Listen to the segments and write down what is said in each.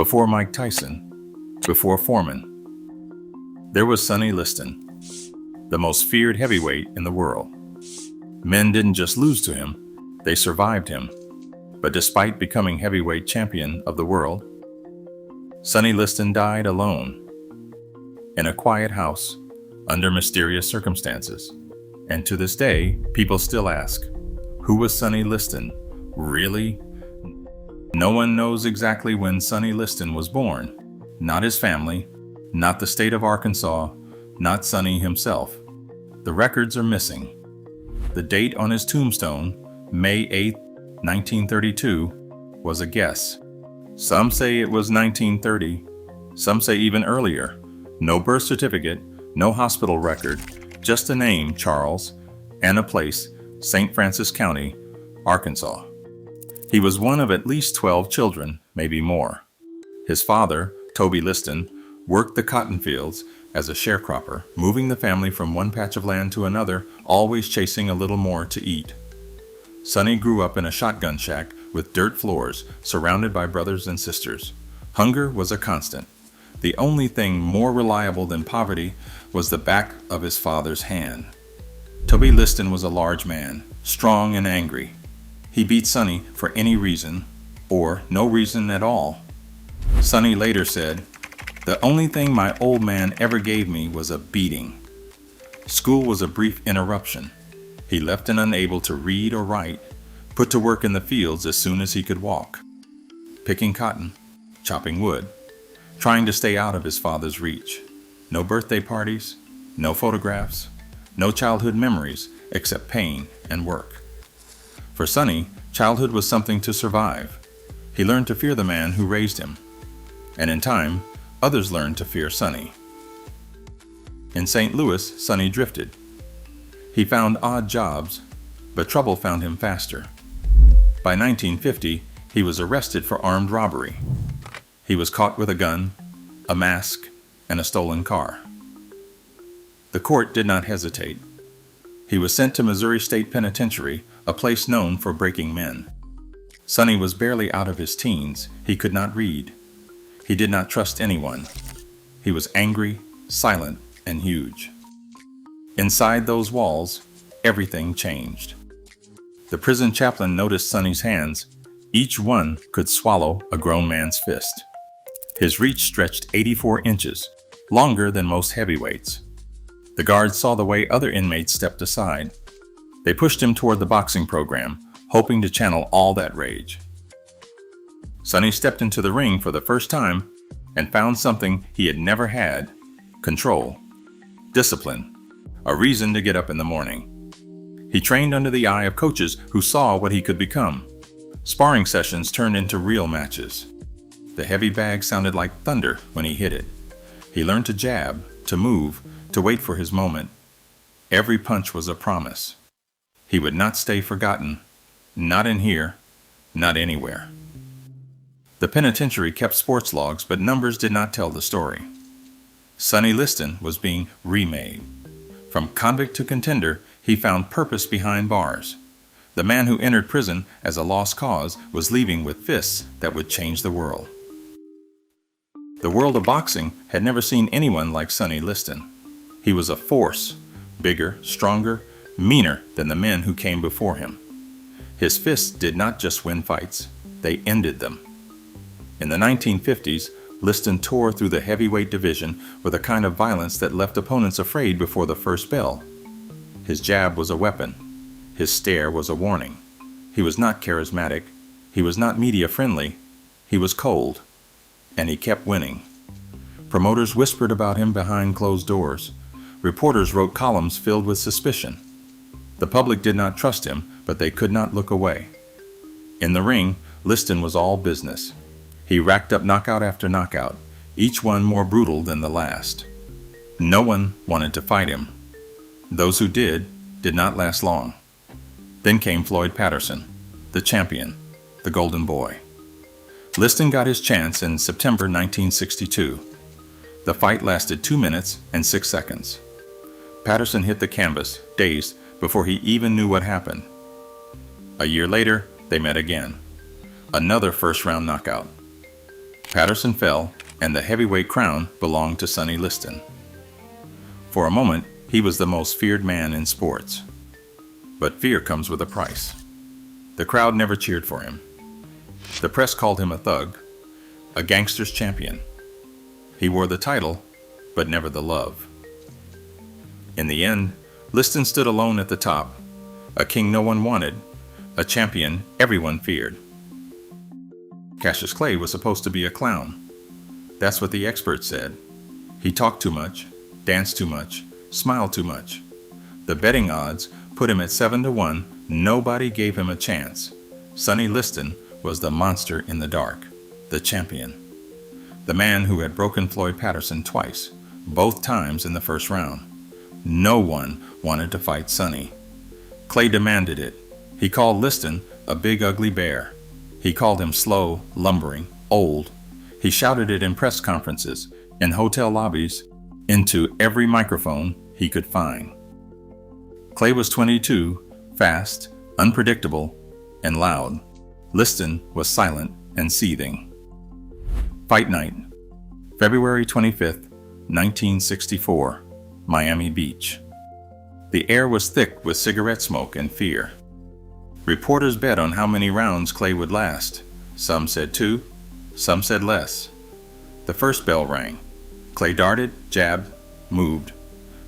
Before Mike Tyson, before Foreman, there was Sonny Liston, the most feared heavyweight in the world. Men didn't just lose to him, they survived him. But despite becoming heavyweight champion of the world, Sonny Liston died alone, in a quiet house, under mysterious circumstances. And to this day, people still ask, who was Sonny Liston? Really? No one knows exactly when Sonny Liston was born. Not his family, not the state of Arkansas, not Sonny himself. The records are missing. The date on his tombstone, May 8, 1932, was a guess. Some say it was 1930, some say even earlier. No birth certificate, no hospital record, just a name, Charles, and a place, St. Francis County, Arkansas. He was one of at least 12 children, maybe more. His father, Toby Liston, worked the cotton fields as a sharecropper, moving the family from one patch of land to another, always chasing a little more to eat. Sonny grew up in a shotgun shack with dirt floors, surrounded by brothers and sisters. Hunger was a constant. The only thing more reliable than poverty was the back of his father's hand. Toby Liston was a large man, strong and angry. He beat Sonny for any reason, or no reason at all. Sonny later said, "The only thing my old man ever gave me was a beating." School was a brief interruption. He left and unable to read or write, put to work in the fields as soon as he could walk, picking cotton, chopping wood, trying to stay out of his father's reach. No birthday parties, no photographs, no childhood memories except pain and work. For Sonny, childhood was something to survive. He learned to fear the man who raised him. And in time, others learned to fear Sonny. In St. Louis, Sonny drifted. He found odd jobs, but trouble found him faster. By 1950, he was arrested for armed robbery. He was caught with a gun, a mask, and a stolen car. The court did not hesitate. He was sent to Missouri State Penitentiary, a place known for breaking men. Sonny was barely out of his teens. He could not read. He did not trust anyone. He was angry, silent, and huge. Inside those walls, everything changed. The prison chaplain noticed Sonny's hands. Each one could swallow a grown man's fist. His reach stretched 84 inches, longer than most heavyweights. The guards saw the way other inmates stepped aside. They pushed him toward the boxing program, hoping to channel all that rage. Sonny stepped into the ring for the first time and found something he had never had: control, discipline, a reason to get up in the morning. He trained under the eye of coaches who saw what he could become. Sparring sessions turned into real matches. The heavy bag sounded like thunder when he hit it. He learned to jab, to move, to wait for his moment. Every punch was a promise. He would not stay forgotten, not in here, not anywhere. The penitentiary kept sports logs, but numbers did not tell the story. Sonny Liston was being remade. From convict to contender, he found purpose behind bars. The man who entered prison as a lost cause was leaving with fists that would change the world. The world of boxing had never seen anyone like Sonny Liston. He was a force, bigger, stronger, meaner than the men who came before him. His fists did not just win fights, they ended them. In the 1950s, Liston tore through the heavyweight division with a kind of violence that left opponents afraid before the first bell. His jab was a weapon. His stare was a warning. He was not charismatic. He was not media friendly. He was cold. And he kept winning. Promoters whispered about him behind closed doors. Reporters wrote columns filled with suspicion. The public did not trust him, but they could not look away. In the ring, Liston was all business. He racked up knockout after knockout, each one more brutal than the last. No one wanted to fight him. Those who did not last long. Then came Floyd Patterson, the champion, the golden boy. Liston got his chance in September 1962. The fight lasted 2 minutes and 6 seconds. Patterson hit the canvas, dazed, before he even knew what happened. A year later, they met again. Another first-round knockout. Patterson fell, and the heavyweight crown belonged to Sonny Liston. For a moment, he was the most feared man in sports. But fear comes with a price. The crowd never cheered for him. The press called him a thug, a gangster's champion. He wore the title, but never the love. In the end, Liston stood alone at the top, a king no one wanted, a champion everyone feared. Cassius Clay was supposed to be a clown. That's what the experts said. He talked too much, danced too much, smiled too much. The betting odds put him at 7-1. Nobody gave him a chance. Sonny Liston was the monster in the dark, the champion. The man who had broken Floyd Patterson twice, both times in the first round. No one wanted to fight Sonny. Clay demanded it. He called Liston a big ugly bear. He called him slow, lumbering, old. He shouted it in press conferences, in hotel lobbies, into every microphone he could find. Clay was 22, fast, unpredictable, and loud. Liston was silent and seething. Fight night, February 25th, 1964, Miami Beach. The air was thick with cigarette smoke and fear. Reporters bet on how many rounds Clay would last. Some said 2, some said less. The first bell rang. Clay darted, jabbed, moved.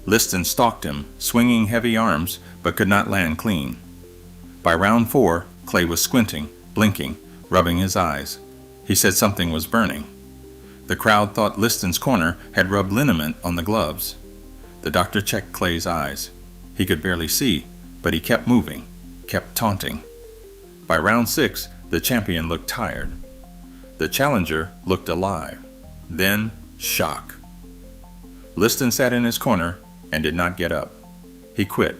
Liston stalked him, swinging heavy arms, but could not land clean. By round 4, Clay was squinting, blinking, rubbing his eyes. He said something was burning. The crowd thought Liston's corner had rubbed liniment on the gloves. The doctor checked Clay's eyes. He could barely see, but he kept moving, kept taunting. By round 6, the champion looked tired. The challenger looked alive. Then, shock. Liston sat in his corner and did not get up. He quit.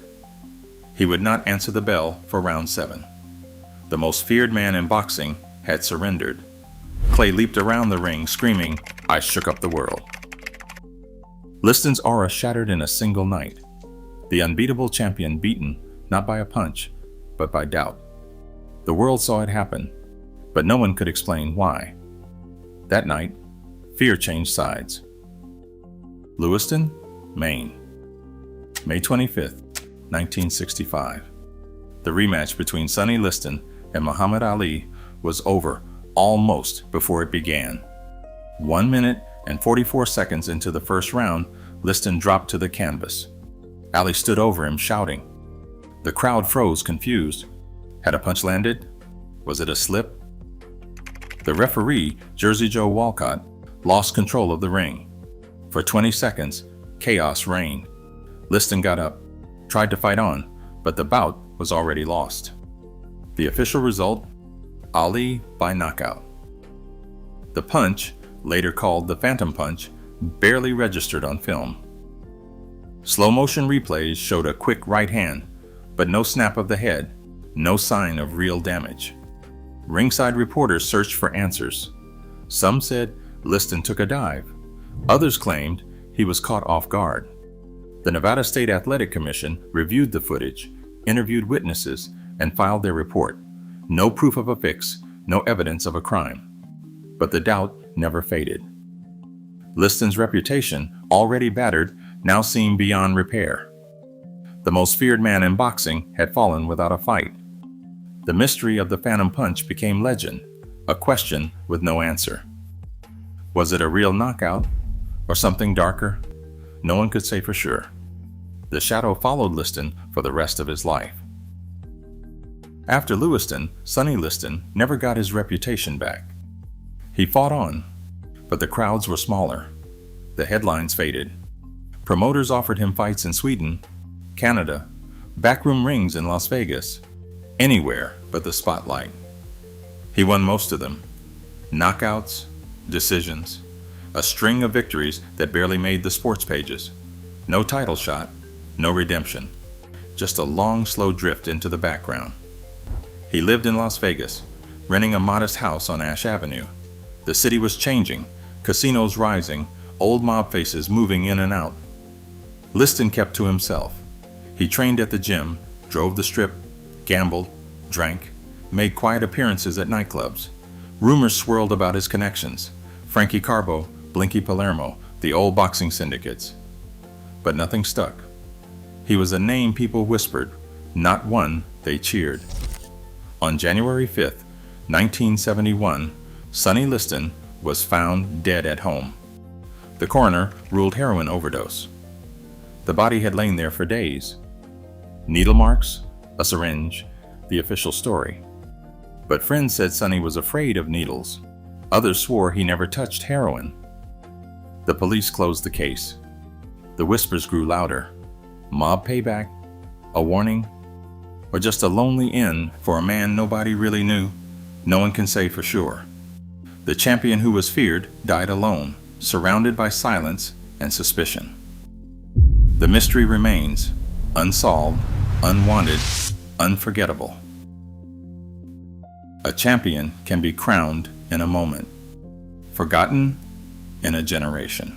He would not answer the bell for round 7. The most feared man in boxing had surrendered. Clay leaped around the ring, screaming, "I shook up the world." Liston's aura shattered in a single night. The unbeatable champion beaten, not by a punch, but by doubt. The world saw it happen, but no one could explain why. That night, fear changed sides. Lewiston, Maine. May 25th, 1965. The rematch between Sonny Liston and Muhammad Ali was over almost before it began. 1 minute and 44 seconds into the first round, Liston dropped to the canvas. Ali stood over him, shouting. The crowd froze, confused. Had a punch landed? Was it a slip? The referee, Jersey Joe Walcott, lost control of the ring. For 20 seconds, chaos reigned. Liston got up, tried to fight on, but the bout was already lost. The official result? Ali by knockout. The punch, later called the Phantom Punch, barely registered on film. Slow-motion replays showed a quick right hand, but no snap of the head, no sign of real damage. Ringside reporters searched for answers. Some said Liston took a dive. Others claimed he was caught off guard. The Nevada State Athletic Commission reviewed the footage, interviewed witnesses, and filed their report. No proof of a fix, no evidence of a crime. But the doubt never faded. Liston's reputation, already battered, now seemed beyond repair. The most feared man in boxing had fallen without a fight. The mystery of the Phantom Punch became legend, a question with no answer. Was it a real knockout or something darker? No one could say for sure. The shadow followed Liston for the rest of his life. After Lewiston, Sonny Liston never got his reputation back. He fought on, but the crowds were smaller. The headlines faded. Promoters offered him fights in Sweden, Canada, backroom rings in Las Vegas, anywhere but the spotlight. He won most of them. Knockouts, decisions, a string of victories that barely made the sports pages. No title shot, no redemption. Just a long, slow drift into the background. He lived in Las Vegas, renting a modest house on Ash Avenue. The city was changing, casinos rising, old mob faces moving in and out. Liston kept to himself. He trained at the gym, drove the strip, gambled, drank, made quiet appearances at nightclubs. Rumors swirled about his connections, Frankie Carbo, Blinky Palermo, the old boxing syndicates. But nothing stuck. He was a name people whispered, not one they cheered. On January 5th, 1971, Sonny Liston was found dead at home. The coroner ruled heroin overdose. The body had lain there for days. Needle marks, a syringe, the official story. But friends said Sonny was afraid of needles. Others swore he never touched heroin. The police closed the case. The whispers grew louder. Mob payback? A warning? Or just a lonely end for a man nobody really knew? No one can say for sure. The champion who was feared died alone, surrounded by silence and suspicion. The mystery remains, unsolved, unwanted, unforgettable. A champion can be crowned in a moment, forgotten in a generation.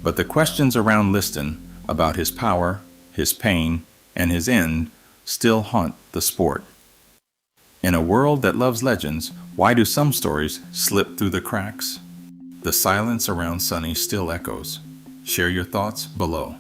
But the questions around Liston about his power, his pain, and his end still haunt the sport. In a world that loves legends, why do some stories slip through the cracks? The silence around Sonny still echoes. Share your thoughts below.